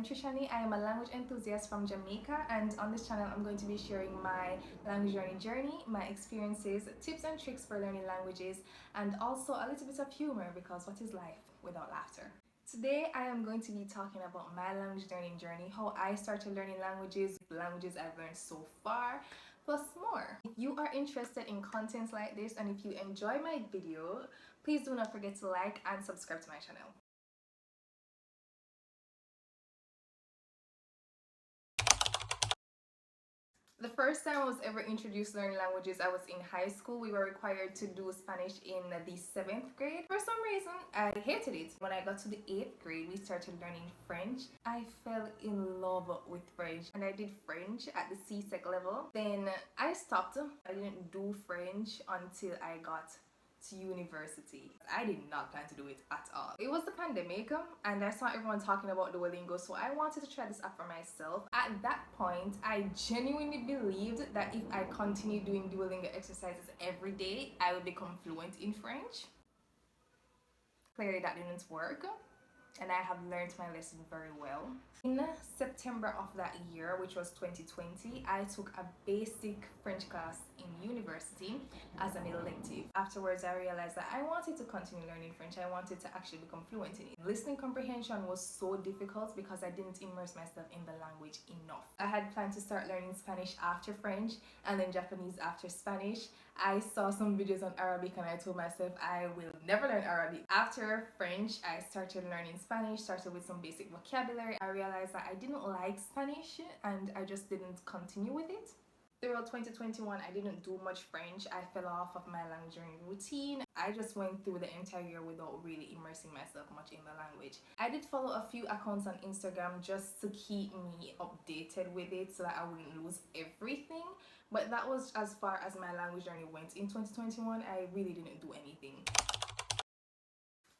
am Trishani. I am a language enthusiast from Jamaica, and on this channel I'm going to be sharing my language learning journey, my experiences, tips and tricks for learning languages, and also a little bit of humor, because what is life without laughter? Today I am going to be talking about my language learning journey, how I started learning languages, the languages I've learned so far, plus more. If you are interested in content like this and if you enjoy my video, please do not forget to like and subscribe to my channel. The first time I was ever introduced to learning languages, I was in high school. We were required to do Spanish in the 7th grade. For some reason, I hated it. When I got to the 8th grade, we started learning French. I fell in love with French, and I did French at the C-Sec level. Then I stopped. I didn't do French until I got to university. I did not plan to do it at all. It was the pandemic and I saw everyone talking about Duolingo, so I wanted to try this app for myself. At that point, I genuinely believed that if I continued doing Duolingo exercises every day, I would become fluent in French. Clearly that didn't work, and I have learned my lesson very well. In September of that year, which was 2020, I took a basic French class in university as an elective. Afterwards, I realized that I wanted to continue learning French. I wanted to actually become fluent in it. Listening comprehension was so difficult because I didn't immerse myself in the language enough. I had planned to start learning Spanish after French and then Japanese after Spanish. I saw some videos on Arabic and I told myself I will never learn Arabic. After French, I started learning Spanish, started with some basic vocabulary. I realized that I didn't like Spanish and I just didn't continue with it. Throughout 2021, I didn't do much French. I fell off of my language learning routine. I just went through the entire year without really immersing myself much in the language. I did follow a few accounts on Instagram just to keep me updated with it so that I wouldn't lose everything. But that was as far as my language journey went. In 2021, I really didn't do anything.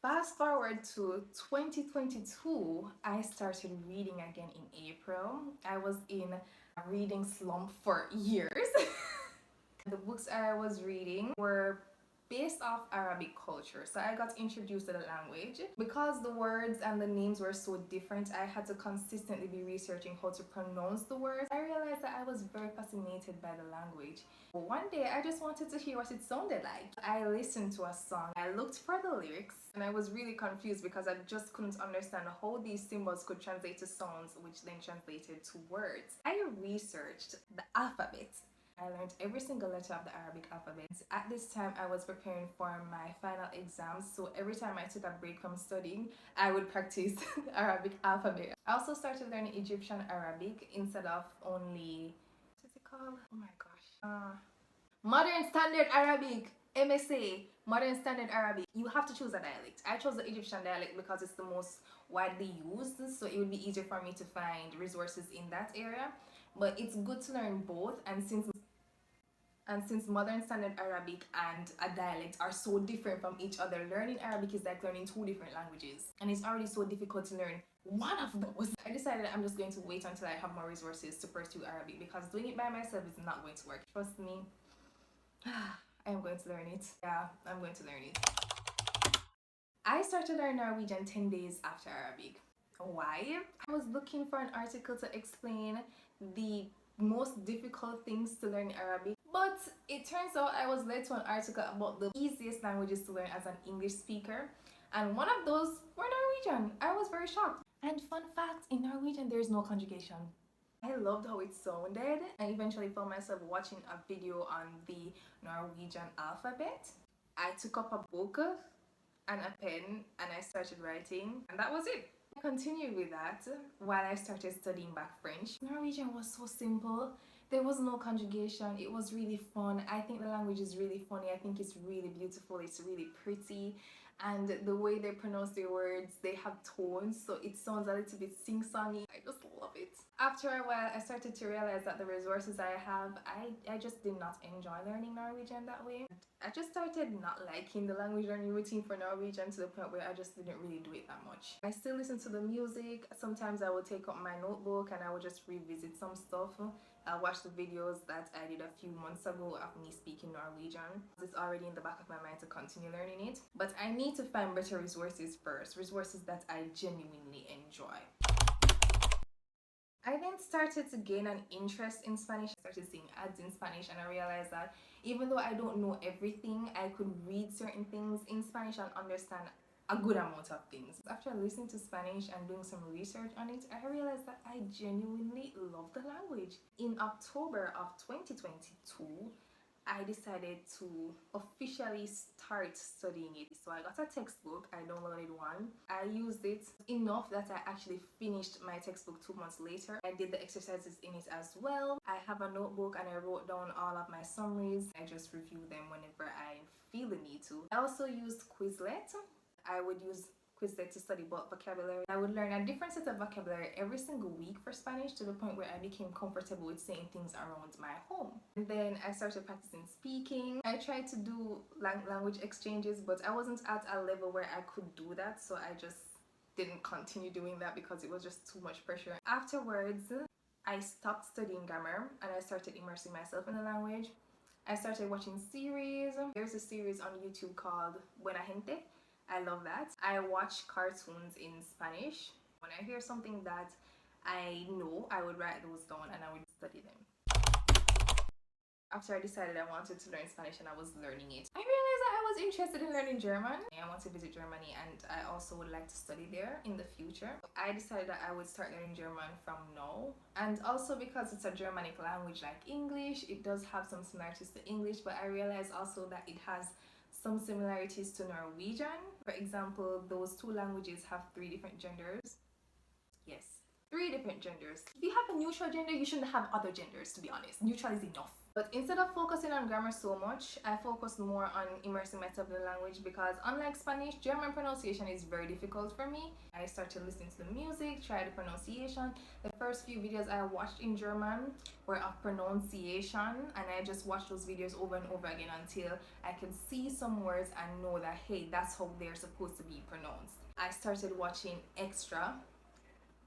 Fast forward to 2022, I started reading again in April. I was in a reading slump for years. The books I was reading were based off Arabic culture, so I got introduced to the language. Because the words and the names were so different, I had to consistently be researching how to pronounce the words. I realized that I was very fascinated by the language. One day I just wanted to hear what it sounded like. I listened to a song, I looked for the lyrics, and I was really confused because I just couldn't understand how these symbols could translate to sounds, which then translated to words. I researched the alphabet. I learned every single letter of the Arabic alphabet. At this time, I was preparing for my final exams, so every time I took a break from studying, I would practice the Arabic alphabet. I also started learning Egyptian Arabic instead of only, what's it called? Oh my gosh. Modern Standard Arabic, MSA, Modern Standard Arabic. You have to choose a dialect. I chose the Egyptian dialect because it's the most widely used, so it would be easier for me to find resources in that area. But it's good to learn both, and since Modern Standard Arabic and a dialect are so different from each other, learning Arabic is like learning two different languages, and it's already so difficult to learn one of those. I decided I'm just going to wait until I have more resources to pursue Arabic, because doing it by myself is not going to work. Trust me, I am going to learn it. Yeah, I'm going to learn it. I started learning Norwegian 10 days after Arabic. Why? I was looking for an article to explain the most difficult things to learn Arabic, but it turns out I was led to an article about the easiest languages to learn as an English speaker, and one of those were Norwegian. I was very shocked. And fun fact, in Norwegian there is no conjugation. I loved how it sounded. I eventually found myself watching a video on the Norwegian alphabet. I took up a book and a pen and I started writing, and that was it. I continued with that while I started studying back French. Norwegian was so simple. There was no conjugation. It was really fun. I think the language is really funny. I think it's really beautiful. It's really pretty. And the way they pronounce their words, they have tones, so it sounds a little bit sing-songy. I just love it. After a while, I started to realize that the resources I have, I just did not enjoy learning Norwegian that way. I just started not liking the language learning routine for Norwegian to the point where I just didn't really do it that much. I still listen to the music. Sometimes I would take up my notebook and I would just revisit some stuff. I'll watch the videos that I did a few months ago of me speaking Norwegian. It's already in the back of my mind to continue learning it. But I need to find better resources first, resources that I genuinely enjoy. started to gain an interest in Spanish. I started seeing ads in Spanish, and I realized that even though I don't know everything, I could read certain things in Spanish and understand a good amount of things. After listening to Spanish and doing some research on it, I realized that I genuinely love the language. In October of 2022, I decided to officially start studying it. So I got a textbook, I downloaded one. I used it enough that I actually finished my textbook 2 months later. I did the exercises in it as well. I have a notebook and I wrote down all of my summaries. I just review them whenever I feel the need to. I also used Quizlet. I would use Quizlet to study about vocabulary. I would learn a different set of vocabulary every single week for Spanish, to the point where I became comfortable with saying things around my home. And then I started practicing speaking. I tried to do language exchanges, but I wasn't at a level where I could do that, so I just didn't continue doing that because it was just too much pressure. Afterwards, I stopped studying grammar and I started immersing myself in the language. I started watching series. There's a series on YouTube called Buena Gente. I love that. I watch cartoons in Spanish. When I hear something that I know, I would write those down and I would study them. After I decided I wanted to learn Spanish and I was learning it, I realized that I was interested in learning German. I want to visit Germany and I also would like to study there in the future. I decided that I would start learning German from now. And also because it's a Germanic language like English, it does have some similarities to English, but I realized also that it has some similarities to Norwegian. For example, those two languages have 3 different genders. Yes, 3 different genders. If you have a neutral gender, you shouldn't have other genders, to be honest. Neutral is enough. But instead of focusing on grammar so much, I focused more on immersing myself in the language, because unlike Spanish, German pronunciation is very difficult for me. I started listening to the music, tried the pronunciation. The first few videos I watched in German were of pronunciation, and I just watched those videos over and over again until I could see some words and know that, hey, that's how they're supposed to be pronounced. I started watching Extra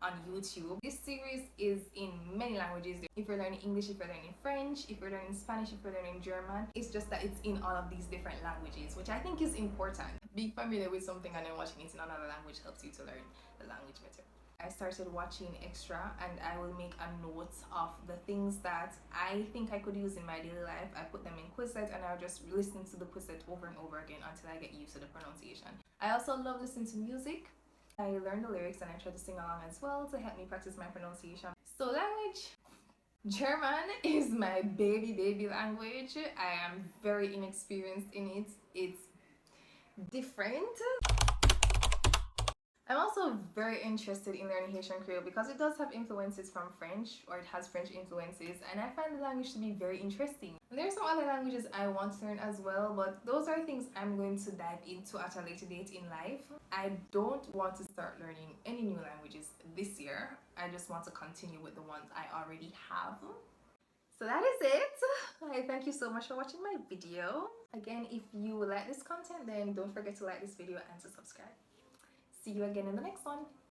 on YouTube. This series is in many languages. If you're learning English, if you're learning French, if you're learning Spanish, if you're learning German, it's just that it's in all of these different languages, which I think is important. Being familiar with something and then watching it in another language helps you to learn the language better. I started watching Extra and I will make a note of the things that I think I could use in my daily life. I put them in Quizlet and I'll just listen to the Quizlet over and over again until I get used to the pronunciation. I also love listening to music. I learned the lyrics and I try to sing along as well to help me practice my pronunciation. So language, German is my baby language. I am very inexperienced in it. It's different. I'm also very interested in learning Haitian Creole because it does have influences from French, or it has French influences, and I find the language to be very interesting. And there are some other languages I want to learn as well, but those are things I'm going to dive into at a later date in life. I don't want to start learning any new languages this year. I just want to continue with the ones I already have. So that is it. I thank you so much for watching my video. Again, if you like this content, then don't forget to like this video and to subscribe. See you again in the next one.